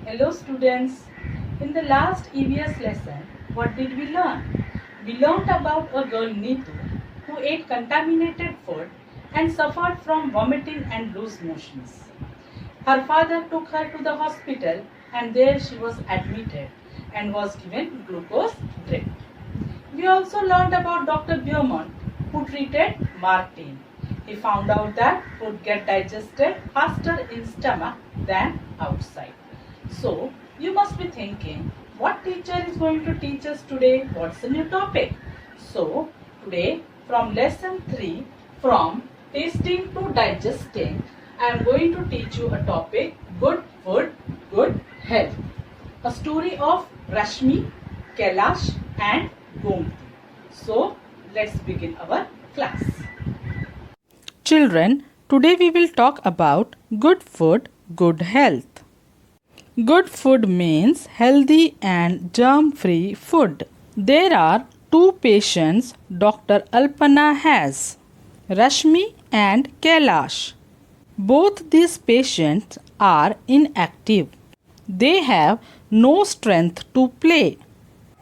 Hello students. In the last EVS lesson, what did we learn? We learned about a girl Neetu who ate contaminated food and suffered from vomiting and loose motions. Her father took her to the hospital and there she was admitted and was given glucose drip. We also learned about Dr. Beaumont who treated Martin. He found out that food get digested faster in stomach than outside. So, you must be thinking, what teacher is going to teach us today? What's the new topic? So, today from lesson 3, from tasting to digesting, I am going to teach you a topic, good food, good health. A story of Rashmi, Kailash and Gomti. So, let's begin our class. Children, today we will talk about good food, good health. Good food means healthy and germ-free food. There are two patients Dr. Alpana has, Rashmi and Kailash. Both these patients are inactive. They have no strength to play.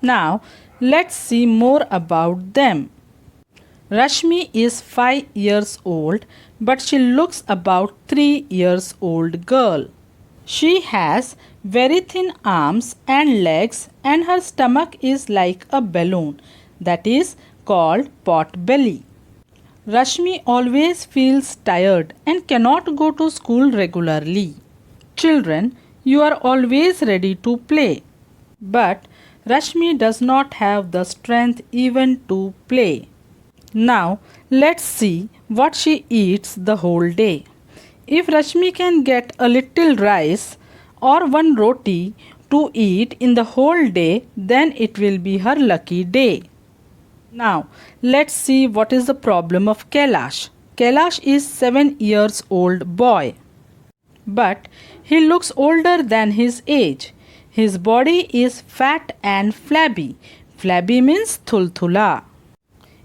Now, let's see more about them. Rashmi is 5 years old, but she looks about 3 years old girl. She has very thin arms and legs and her stomach is like a balloon, that is called pot belly. Rashmi always feels tired and cannot go to school regularly. Children, you are always ready to play. But Rashmi does not have the strength even to play. Now, let's see what she eats the whole day. If Rashmi can get a little rice or one roti to eat in the whole day, then it will be her lucky day. Now, let's see what is the problem of Kailash. Kailash is 7 years old boy. But he looks older than his age. His body is fat and flabby. Flabby means thulthula.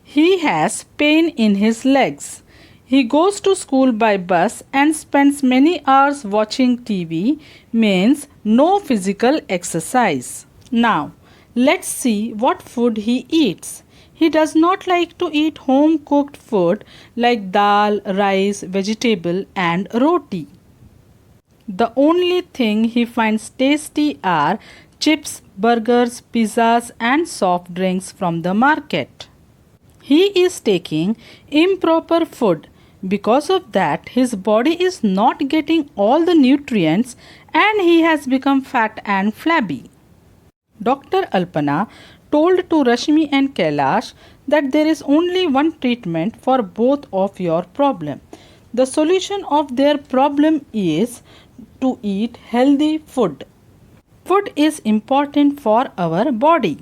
He has pain in his legs. He goes to school by bus and spends many hours watching TV, means no physical exercise. Now, let's see what food he eats. He does not like to eat home cooked food like dal, rice, vegetable and roti. The only thing he finds tasty are chips, burgers, pizzas and soft drinks from the market. He is taking improper food. Because of that, his body is not getting all the nutrients and he has become fat and flabby. Dr. Alpana told to Rashmi and Kailash that there is only one treatment for both of your problem. The solution of their problem is to eat healthy food. Food is important for our body.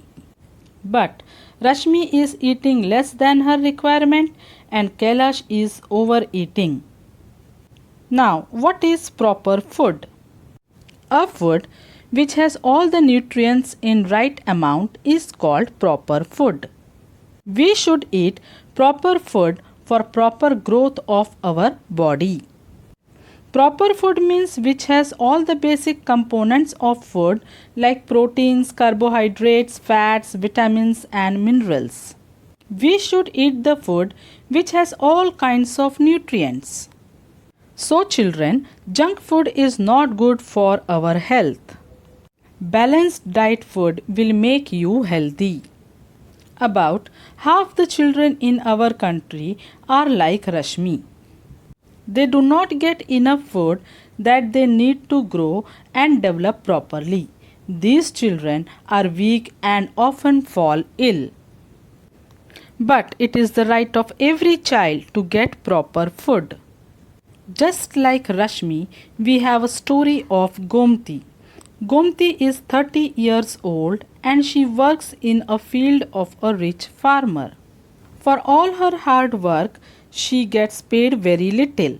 But Rashmi is eating less than her requirement and Kailash is overeating. Now, what is proper food? A food which has all the nutrients in right amount is called proper food. We should eat proper food for proper growth of our body. Proper food means which has all the basic components of food like proteins, carbohydrates, fats, vitamins and minerals. We should eat the food which has all kinds of nutrients. So children, junk food is not good for our health. Balanced diet food will make you healthy. About half the children in our country are like Rashmi. They do not get enough food that they need to grow and develop properly. These children are weak and often fall ill. But it is the right of every child to get proper food. Just like Rashmi, we have a story of Gomti. Gomti is 30 years old and she works in a field of a rich farmer. For all her hard work, she gets paid very little.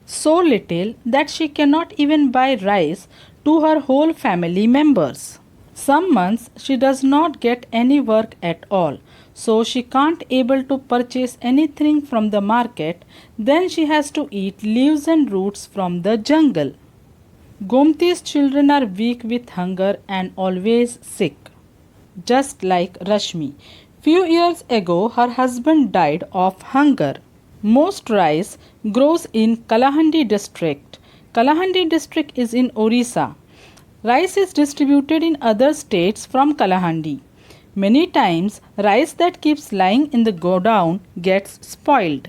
So little that she cannot even buy rice to her whole family members. Some months she does not get any work at all, so she can't able to purchase anything from the market. Then she has to eat leaves and roots from the jungle. Gomti's children are weak with hunger and always sick, just like Rashmi. Few years ago, her husband died of hunger. Most rice grows in Kalahandi district. Kalahandi district is in Orissa. Rice is distributed in other states from Kalahandi. Many times, rice that keeps lying in the godown gets spoiled.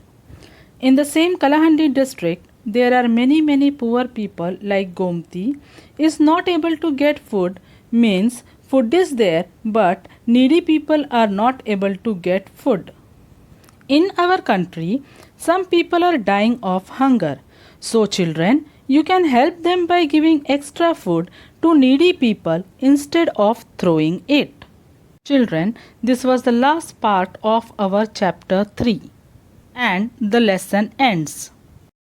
In the same Kalahandi district, there are many poor people like Gomti is not able to get food, means food is there but needy people are not able to get food. In our country, some people are dying of hunger. So children, you can help them by giving extra food to needy people instead of throwing it. Children, this was the last part of our chapter 3 and the lesson ends.